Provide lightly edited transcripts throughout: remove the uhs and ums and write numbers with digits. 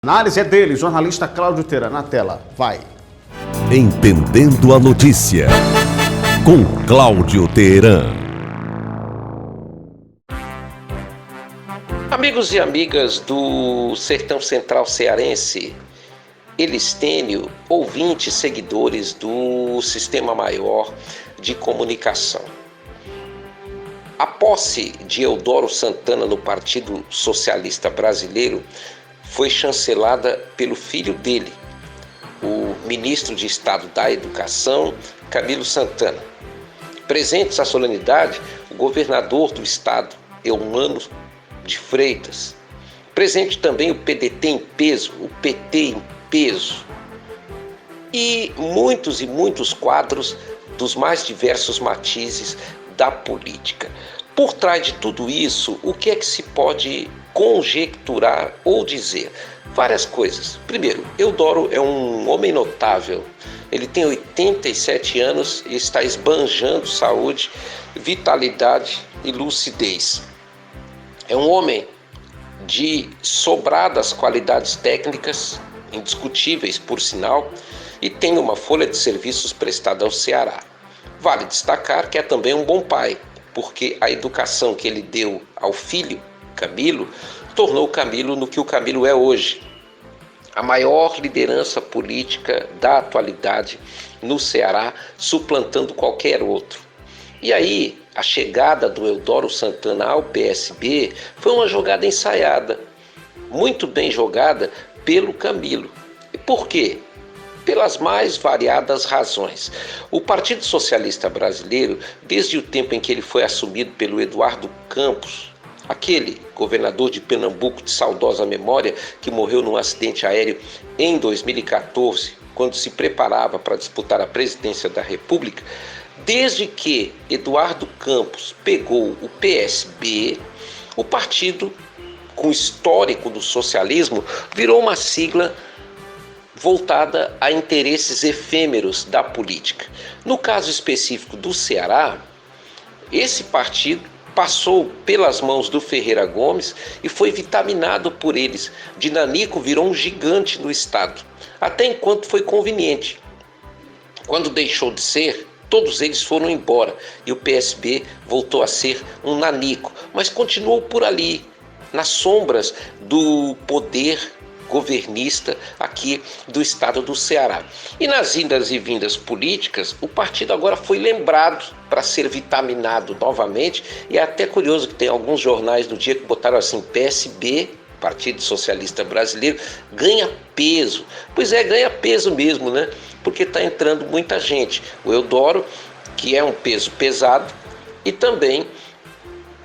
A análise é dele, jornalista Cláudio Teran. Na tela, vai. Entendendo a notícia, com Cláudio Teran. Amigos e amigas do Sertão Central Cearense, Elistênio, ouvintes, seguidores do Sistema Maior de Comunicação. A posse de Eudoro Santana no Partido Socialista Brasileiro foi chancelada pelo filho dele, o ministro de Estado da Educação, Camilo Santana. Presentes à solenidade, o governador do estado, Eumano de Freitas. Presente também o PDT em peso, o PT em peso. E muitos quadros dos mais diversos matizes da política. Por trás de tudo isso, o que é que se pode conjecturar ou dizer? Várias coisas. Primeiro, Eudoro é um homem notável. Ele tem 87 anos e está esbanjando saúde, vitalidade e lucidez. É um homem de sobradas qualidades técnicas, indiscutíveis por sinal, e tem uma folha de serviços prestada ao Ceará. Vale destacar que é também um bom pai, porque a educação que ele deu ao filho, Camilo, tornou o Camilo no que o Camilo é hoje. A maior liderança política da atualidade no Ceará, suplantando qualquer outro. E aí, a chegada do Eudoro Santana ao PSB foi uma jogada ensaiada, muito bem jogada pelo Camilo. E por quê? Pelas mais variadas razões. O Partido Socialista Brasileiro, desde o tempo em que ele foi assumido pelo Eduardo Campos, aquele governador de Pernambuco de saudosa memória, que morreu num acidente aéreo em 2014, quando se preparava para disputar a presidência da República, desde que Eduardo Campos pegou o PSB, o partido, com histórico do socialismo, virou uma sigla voltada a interesses efêmeros da política. No caso específico do Ceará, esse partido passou pelas mãos do Ferreira Gomes e foi vitaminado por eles. De nanico virou um gigante no estado, até enquanto foi conveniente. Quando deixou de ser, todos eles foram embora e o PSB voltou a ser um nanico, mas continuou por ali, nas sombras do poder governista aqui do estado do Ceará. E nas indas e vindas políticas, o partido agora foi lembrado para ser vitaminado novamente, e é até curioso que tem alguns jornais do dia que botaram assim: PSB, Partido Socialista Brasileiro, ganha peso. Pois é, ganha peso mesmo, né? Porque está entrando muita gente. O Eudoro, que é um peso pesado, e também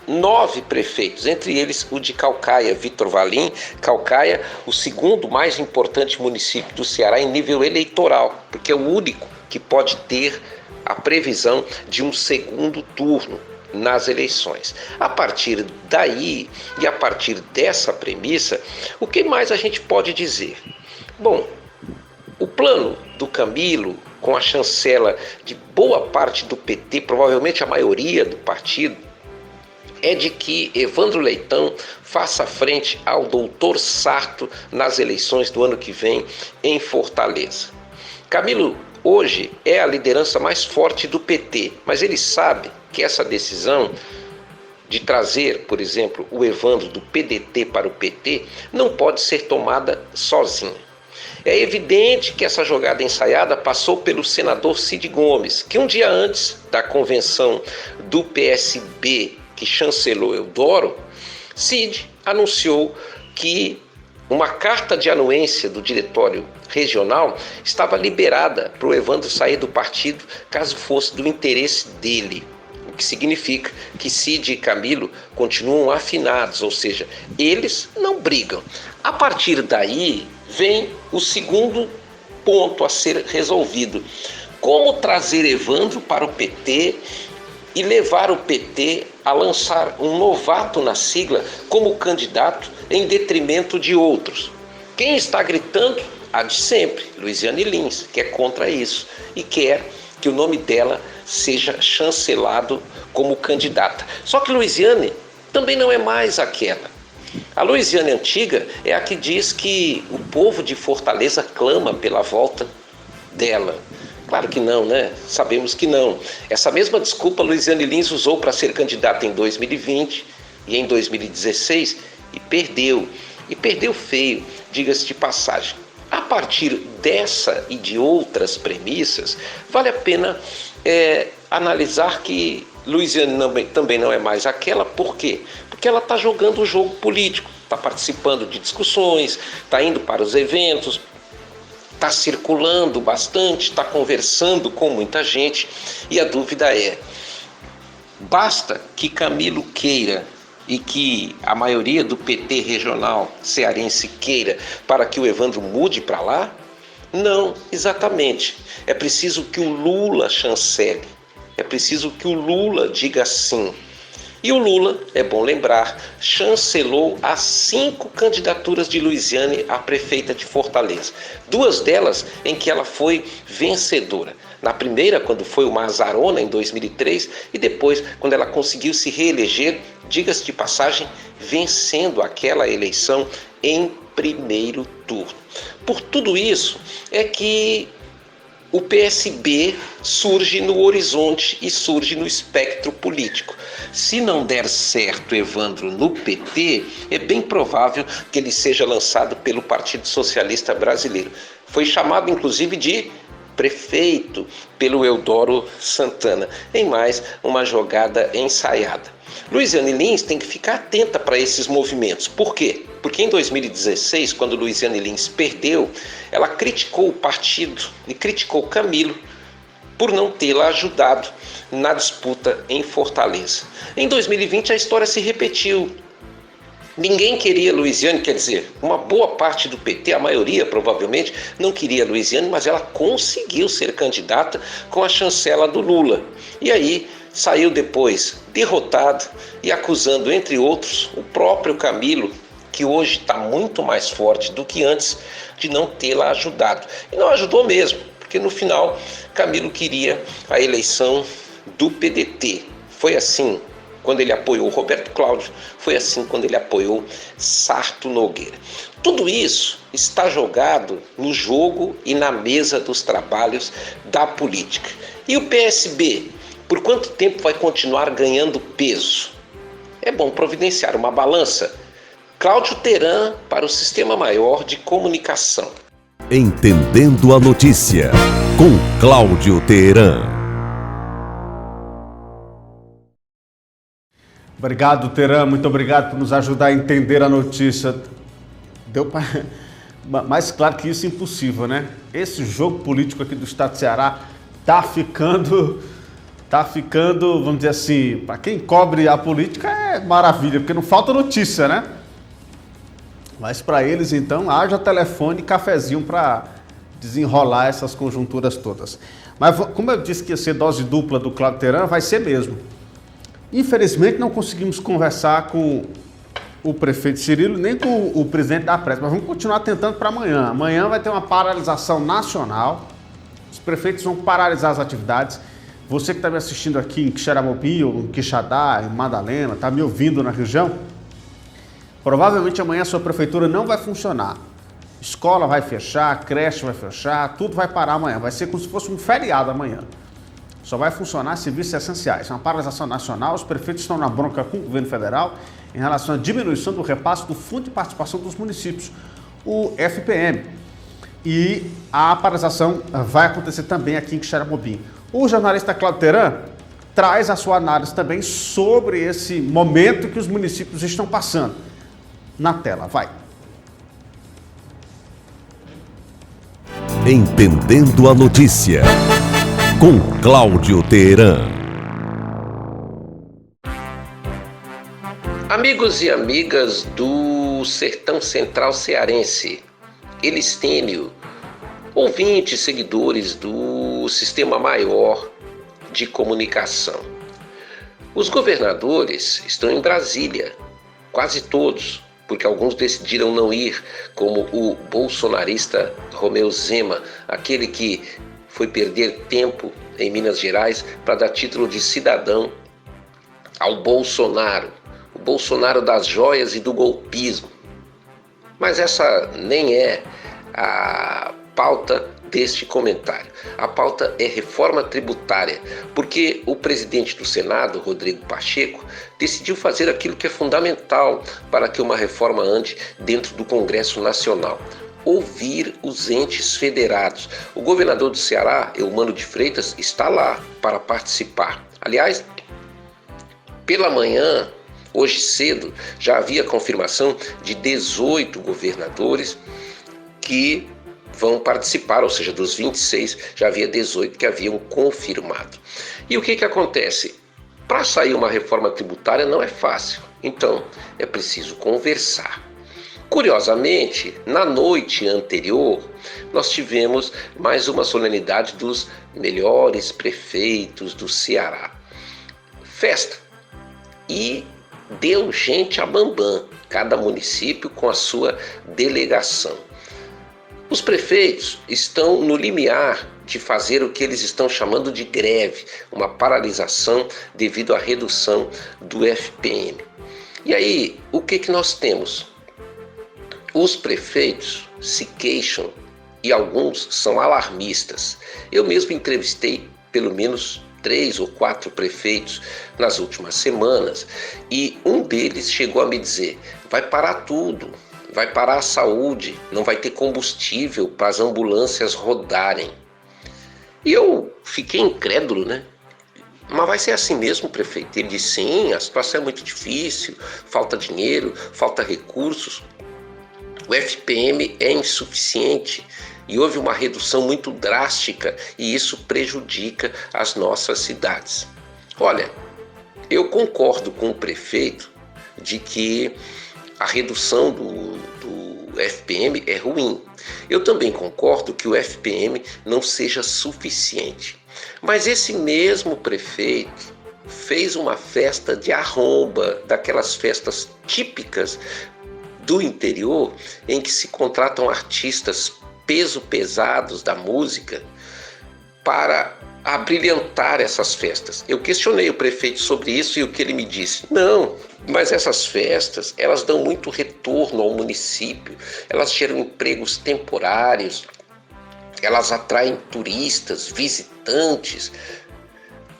9 prefeitos, entre eles o de Caucaia, Vitor Valim. Caucaia, o segundo mais importante município do Ceará em nível eleitoral, porque é o único que pode ter a previsão de um segundo turno nas eleições. A partir daí e a partir dessa premissa, o que mais a gente pode dizer? Bom, o plano do Camilo, com a chancela de boa parte do PT, provavelmente a maioria do partido, é de que Evandro Leitão faça frente ao doutor Sarto nas eleições do ano que vem em Fortaleza. Camilo hoje é a liderança mais forte do PT, mas ele sabe que essa decisão de trazer, por exemplo, o Evandro do PDT para o PT não pode ser tomada sozinha. É evidente que essa jogada ensaiada passou pelo senador Cid Gomes, que um dia antes da convenção do PSB que chancelou Eudoro, Cid anunciou que uma carta de anuência do diretório regional estava liberada para o Evandro sair do partido caso fosse do interesse dele. O que significa que Cid e Camilo continuam afinados, ou seja, eles não brigam. A partir daí vem o segundo ponto a ser resolvido: como trazer Evandro para o PT e levar o PT a lançar um novato na sigla como candidato em detrimento de outros. Quem está gritando? A de sempre, Luiziane Lins, que é contra isso e quer que o nome dela seja chancelado como candidata. Só que Luiziane também não é mais aquela. A Luiziane antiga é a que diz que o povo de Fortaleza clama pela volta dela. Claro que não, né? Sabemos que não. Essa mesma desculpa Luiziane Lins usou para ser candidata em 2020 e em 2016 e perdeu. E perdeu feio, diga-se de passagem. A partir dessa e de outras premissas, vale a pena analisar que Luiziane também não é mais aquela. Por quê? Porque ela está jogando o jogo político, está participando de discussões, está indo para os eventos, está circulando bastante, está conversando com muita gente. E a dúvida é, basta que Camilo queira e que a maioria do PT regional cearense queira para que o Evandro mude para lá? Não, exatamente. É preciso que o Lula chancele. É preciso que o Lula diga sim. E o Lula, é bom lembrar, chancelou as 5 candidaturas de Luiziane a prefeita de Fortaleza. 2 delas em que ela foi vencedora. Na primeira, quando foi uma azarona, em 2003, e depois, quando ela conseguiu se reeleger, diga-se de passagem, vencendo aquela eleição em primeiro turno. Por tudo isso é que o PSB surge no horizonte e surge no espectro político. Se não der certo Evandro no PT, é bem provável que ele seja lançado pelo Partido Socialista Brasileiro. Foi chamado, inclusive, de prefeito pelo Eudoro Santana, em mais uma jogada ensaiada. Luiziane Lins tem que ficar atenta para esses movimentos. Por quê? Porque em 2016, quando Luiziane Lins perdeu, ela criticou o partido e criticou Camilo por não tê-la ajudado na disputa em Fortaleza. Em 2020, a história se repetiu. Ninguém queria Luiziane, quer dizer, uma boa parte do PT, a maioria provavelmente, não queria Luiziane, mas ela conseguiu ser candidata com a chancela do Lula. E aí saiu depois derrotado e acusando, entre outros, o próprio Camilo, que hoje está muito mais forte do que antes, de não tê-la ajudado. E não ajudou mesmo, porque no final Camilo queria a eleição do PDT. Foi assim quando ele apoiou Roberto Cláudio, foi assim quando ele apoiou Sarto Nogueira. Tudo isso está jogado no jogo e na mesa dos trabalhos da política. E o PSB, por quanto tempo vai continuar ganhando peso? É bom providenciar uma balança. Cláudio Teran para o Sistema Maior de Comunicação. Entendendo a notícia, com Cláudio Teran. Obrigado, Teran. Muito obrigado por nos ajudar a entender a notícia. Deu para... Mais claro que isso é impossível, né? Esse jogo político aqui do estado do Ceará tá ficando, vamos dizer assim, para quem cobre a política é maravilha, porque não falta notícia, né? Mas para eles, então, haja telefone e cafezinho para desenrolar essas conjunturas todas. Mas como eu disse que ia ser dose dupla do Cláudio Teran, vai ser mesmo. Infelizmente não conseguimos conversar com o prefeito Cirilo, nem com o presidente da Presp, mas vamos continuar tentando para amanhã. Amanhã vai ter uma paralisação nacional, os prefeitos vão paralisar as atividades. Você que está me assistindo aqui em Quixeramobim, ou em Quixadá, em Madalena, está me ouvindo na região, provavelmente amanhã a sua prefeitura não vai funcionar. Escola vai fechar, creche vai fechar, tudo vai parar amanhã, vai ser como se fosse um feriado amanhã. Só vai funcionar serviços essenciais. É uma paralisação nacional, os prefeitos estão na bronca com o governo federal em relação à diminuição do repasse do Fundo de Participação dos Municípios, o FPM. E a paralisação vai acontecer também aqui em Quixeramobim. O jornalista Cláudio Teran traz a sua análise também sobre esse momento que os municípios estão passando. Na tela, vai. Entendendo a notícia, com Cláudio Teran. Amigos e amigas do Sertão Central Cearense, Elistênio, ouvintes, seguidores do Sistema Maior de Comunicação. Os governadores estão em Brasília, quase todos, porque alguns decidiram não ir, como o bolsonarista Romeu Zema, aquele que foi perder tempo em Minas Gerais para dar título de cidadão ao Bolsonaro, o Bolsonaro das joias e do golpismo. Mas essa nem é a pauta deste comentário. A pauta é reforma tributária, porque o presidente do Senado, Rodrigo Pacheco, decidiu fazer aquilo que é fundamental para que uma reforma ande dentro do Congresso Nacional: ouvir os entes federados. O governador do Ceará, Eumano de Freitas, está lá para participar. Aliás, pela manhã, hoje cedo, já havia confirmação de 18 governadores que vão participar, ou seja, dos 26, já havia 18 que haviam confirmado. E o que acontece? Para sair uma reforma tributária não é fácil, então é preciso conversar. Curiosamente, na noite anterior, nós tivemos mais uma solenidade dos melhores prefeitos do Ceará. Festa. E deu gente a bambam, cada município com a sua delegação. Os prefeitos estão no limiar de fazer o que eles estão chamando de greve, uma paralisação devido à redução do FPM. E aí, o que nós temos? Os prefeitos se queixam e alguns são alarmistas. Eu mesmo entrevistei pelo menos 3 ou 4 prefeitos nas últimas semanas e um deles chegou a me dizer: vai parar tudo. Vai parar a saúde, não vai ter combustível para as ambulâncias rodarem. E eu fiquei incrédulo, né? Mas vai ser assim mesmo, prefeito? Ele disse: sim, a situação é muito difícil, falta dinheiro, falta recursos. O FPM é insuficiente e houve uma redução muito drástica e isso prejudica as nossas cidades. Olha, eu concordo com o prefeito de que a redução do FPM é ruim. Eu também concordo que o FPM não seja suficiente. Mas esse mesmo prefeito fez uma festa de arromba, daquelas festas típicas do interior, em que se contratam artistas pesados da música para abrilhantar essas festas. Eu questionei o prefeito sobre isso e o que ele me disse: não, mas essas festas, elas dão muito retorno ao município, elas geram empregos temporários, elas atraem turistas, visitantes.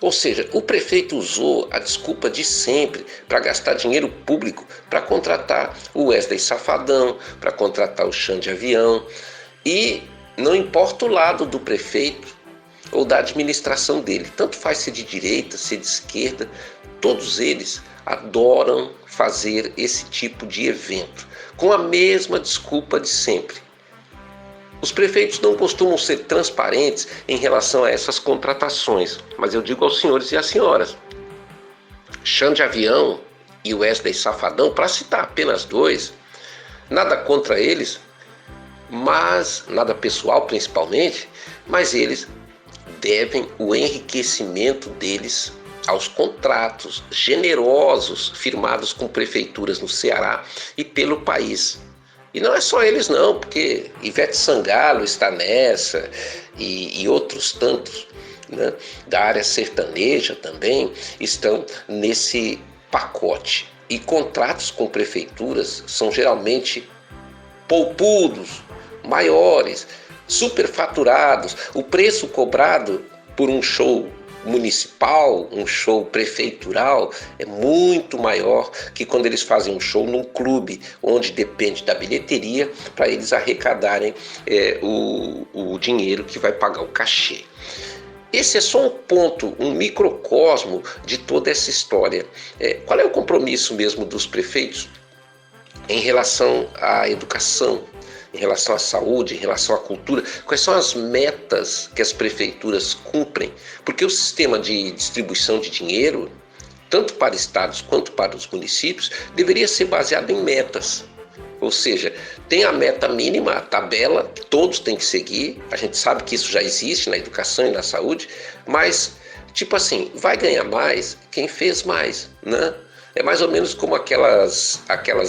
Ou seja, o prefeito usou a desculpa de sempre para gastar dinheiro público para contratar o Wesley Safadão, para contratar o Xande Avião. E não importa o lado do prefeito ou da administração dele, tanto faz ser de direita, ser de esquerda, todos eles adoram fazer esse tipo de evento, com a mesma desculpa de sempre. Os prefeitos não costumam ser transparentes em relação a essas contratações, mas eu digo aos senhores e às senhoras: Xande Avião e Wesley Safadão, para citar apenas 2, nada contra eles, mas nada pessoal principalmente, mas eles devem o enriquecimento deles aos contratos generosos firmados com prefeituras no Ceará e pelo país. E não é só eles não, porque Ivete Sangalo está nessa e outros tantos, né, da área sertaneja também estão nesse pacote. E contratos com prefeituras são geralmente poupudos, maiores, superfaturados. O preço cobrado por um show municipal, um show prefeitural, é muito maior que quando eles fazem um show num clube, onde depende da bilheteria para eles arrecadarem o dinheiro que vai pagar o cachê. Esse é só um ponto, um microcosmo de toda essa história. Qual é o compromisso mesmo dos prefeitos em relação à educação, em relação à saúde, em relação à cultura? Quais são as metas que as prefeituras cumprem? Porque o sistema de distribuição de dinheiro, tanto para estados quanto para os municípios, deveria ser baseado em metas. Ou seja, tem a meta mínima, a tabela, que todos têm que seguir. A gente sabe que isso já existe na educação e na saúde, mas, tipo assim, vai ganhar mais quem fez mais, né? É mais ou menos como aquelas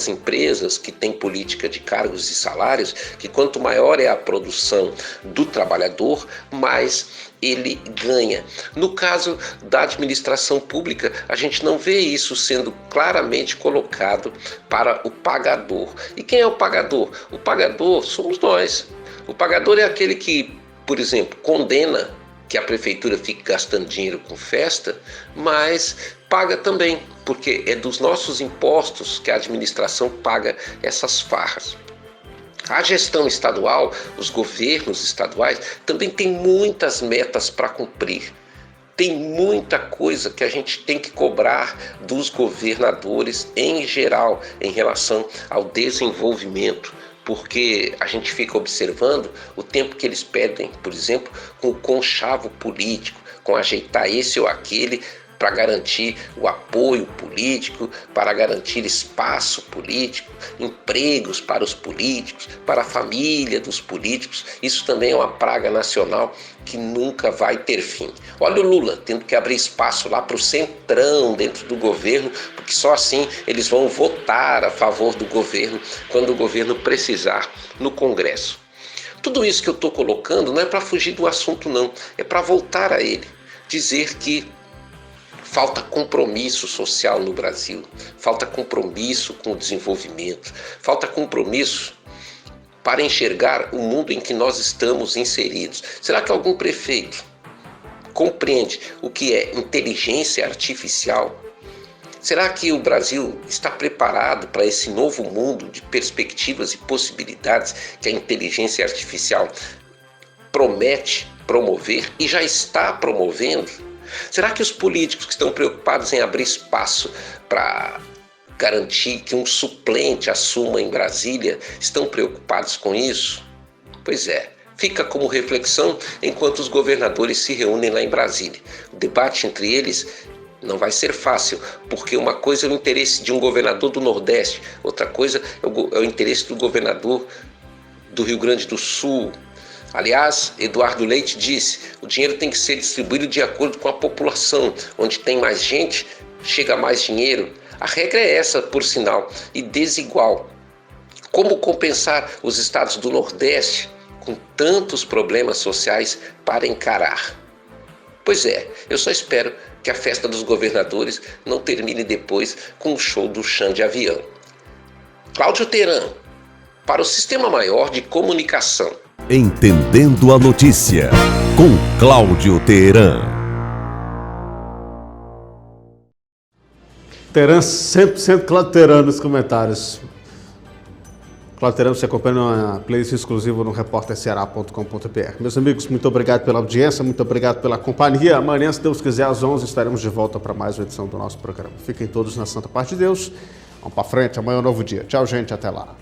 empresas que têm política de cargos e salários, que quanto maior é a produção do trabalhador, mais ele ganha. No caso da administração pública, a gente não vê isso sendo claramente colocado para o pagador. E quem é o pagador? O pagador somos nós. O pagador é aquele que, por exemplo, condena que a prefeitura fique gastando dinheiro com festa, mas paga também, porque é dos nossos impostos que a administração paga essas farras. A gestão estadual, os governos estaduais, também tem muitas metas para cumprir. Tem muita coisa que a gente tem que cobrar dos governadores em geral, em relação ao desenvolvimento. Porque a gente fica observando o tempo que eles perdem, por exemplo, com o conchavo político, com ajeitar esse ou aquele para garantir o apoio político, para garantir espaço político, empregos para os políticos, para a família dos políticos. Isso também é uma praga nacional que nunca vai ter fim. Olha o Lula tendo que abrir espaço lá para o centrão dentro do governo, porque só assim eles vão votar a favor do governo quando o governo precisar no Congresso. Tudo isso que eu estou colocando não é para fugir do assunto não, é para voltar a ele, dizer que falta compromisso social no Brasil, falta compromisso com o desenvolvimento, falta compromisso para enxergar o mundo em que nós estamos inseridos. Será que algum prefeito compreende o que é inteligência artificial? Será que o Brasil está preparado para esse novo mundo de perspectivas e possibilidades que a inteligência artificial promete promover e já está promovendo? Será que os políticos que estão preocupados em abrir espaço para garantir que um suplente assuma em Brasília estão preocupados com isso? Pois é, fica como reflexão enquanto os governadores se reúnem lá em Brasília. O debate entre eles não vai ser fácil, porque uma coisa é o interesse de um governador do Nordeste, outra coisa é o interesse do governador do Rio Grande do Sul. Aliás, Eduardo Leite disse, o dinheiro tem que ser distribuído de acordo com a população. Onde tem mais gente, chega mais dinheiro. A regra é essa, por sinal, e desigual. Como compensar os estados do Nordeste com tantos problemas sociais para encarar? Pois é, eu só espero que a festa dos governadores não termine depois com o show do Xande de avião. Cláudio Teran, para o Sistema Maior de Comunicação. Entendendo a Notícia, com Cláudio Teran. Teran, 100% Cláudio Teran nos comentários. Cláudio Teran, você acompanha uma playlist exclusiva no repórterceará.com.br. Meus amigos, muito obrigado pela audiência, muito obrigado pela companhia. Amanhã, se Deus quiser, às 11 estaremos de volta para mais uma edição do nosso programa. Fiquem todos na santa paz de Deus. Vamos para frente, amanhã é um novo dia. Tchau, gente, até lá.